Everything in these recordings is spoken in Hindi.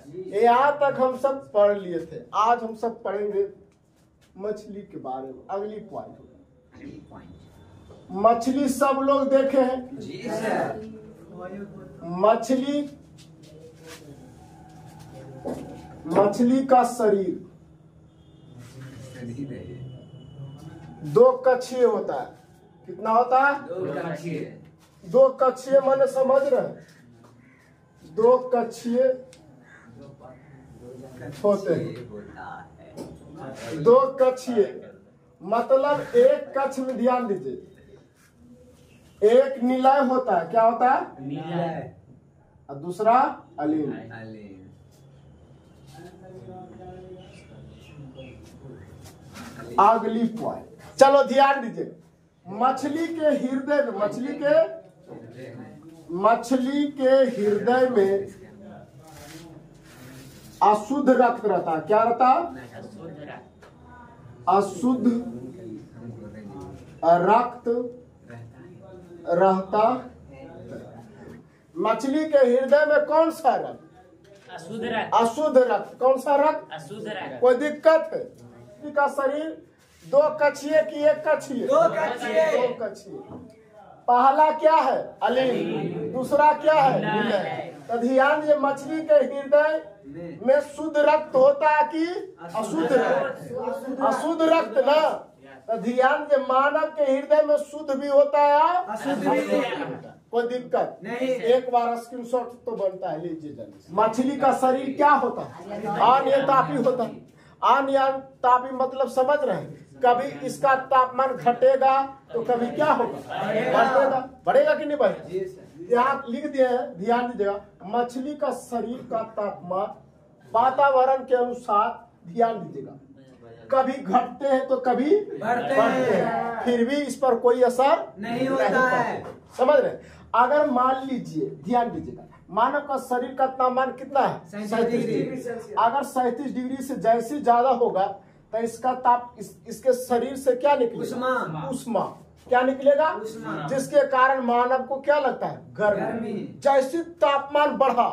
यहाँ तक हम सब पढ़ लिए थे। आज हम सब पढ़ेंगे मछली के बारे में। अगली पॉइंट, मछली सब लोग देखे हैं जी सर। मछली का शरीर दो कक्षीय होता है। कितना होता है? दो कक्षीय माने समझ रहे? दो कक्षीय होते हैं। दो कक्षीय मतलब एक कक्ष में ध्यान दीजिए, एक निलय होता है। क्या होता है? निलय। और दूसरा अलीन। अगली पॉइंट, चलो ध्यान दीजिए। मछली के हृदय में, मछली के हृदय में अशुद्ध रक्त रहता है। क्या रहता? अशुद्ध रक्त रहता। मछली के हृदय में कौन सा रक्त? अशुद्ध रक्त। कौन सा रक्त? अशुद्ध रक्त। कोई दिक्कत है? का शरीर दो कक्षीय की एक कक्षीय? दो कक्षीय। पहला क्या है? अलीन। दूसरा क्या है? निलय। तो ध्यान दीजिए, मछली के हृदय में शुद्ध रक्त होता है कि अशुद्ध रक्त? अशुद्ध रक्त ना। तो ध्यान दीजिए, मानव के हृदय में शुद्ध भी होता है, अशुद्ध भी होता है। कोई दिक्कत नहीं? एक बार स्क्रीनशॉट तो बनता है, लीजिए जल्दी। मछली का शरीर क्या होता है? अनियतापी होता है। अनियतापी मतलब समझ रहे हैं? कभी इसका तापमान घटेगा तो कभी क्या होगा? बढ़ेगा। बढ़ेगा कि नहीं बढ़ेगा? यहाँ लिख दिए हैं, ध्यान दीजिएगा। मछली का शरीर का तापमान वातावरण के अनुसार, ध्यान दीजिएगा, कभी घटते हैं तो कभी बढ़ते हैं, फिर भी इस पर कोई असर नहीं होता है। समझ रहे? अगर मान लीजिए, ध्यान दीजिएगा, मानव का शरीर का तापमान कितना है? 37 डिग्री। अगर 37 डिग्री से जैसे ज्यादा होगा तो इसका ताप इसके शरीर से क्या निकलेगा? उष्मा। क्या निकलेगा? जिसके कारण मानव को क्या लगता है? गर्मी। जैसे तापमान बढ़ा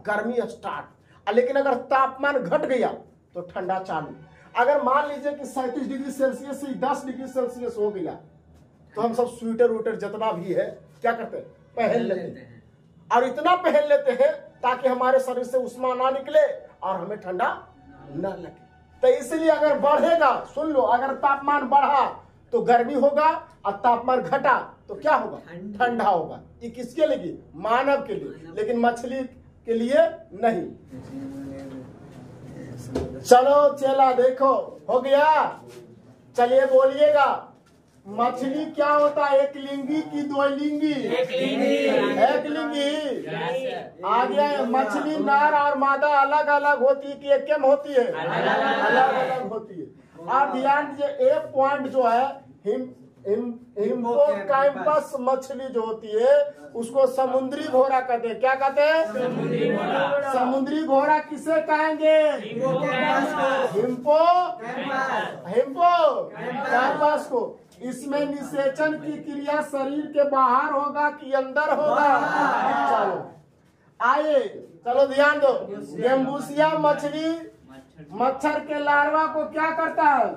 गर्मी स्टार्ट, लेकिन अगर तापमान घट गया तो ठंडा चालू। अगर मान लीजिए कि 37 डिग्री सेल्सियस से 10 डिग्री सेल्सियस हो गया तो हम सब स्वेटर वूटर जितना भी है क्या करते हैं? पहन लेते हैं। और इतना पहन लेते हैं ताकि हमारे शरीर से उष्मा ना निकले और हमें ठंडा न लगे। तो इसलिए अगर बढ़ेगा, सुन लो, अगर तापमान बढ़ा तो गर्मी होगा और तापमान घटा तो क्या होगा? ठंडा होगा। ये किसके लिए? मानव के लिए, लेकिन मछली के लिए नहीं। चलो चला, देखो हो गया। चलिए बोलिएगा, मछली क्या होता है? एक लिंगी की दो लिंगी? एक लिंगी। आ गया। मछली नर और मादा अलग अलग होती है कि एक में होती है? अलग अलग होती है। और ध्यान दीजिए, एक पॉइंट जो है, हिप्पोकैम्पस मछली जो होती है उसको समुद्री घोड़ा कहते हैं। क्या कहते हैं? समुद्री घोड़ा किसे कहेंगे? हिप्पोकैम्पस को। इसमें निषेचन की क्रिया शरीर के बाहर होगा कि अंदर होगा? चलो आइए, चलो ध्यान दो। गेम्बूसिया मछली मच्छर के लार्वा को क्या करता है?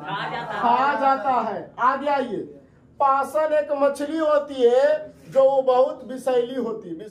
खा जाता है। आगे आइए, पासन एक मछली होती है जो बहुत विषैली होती है।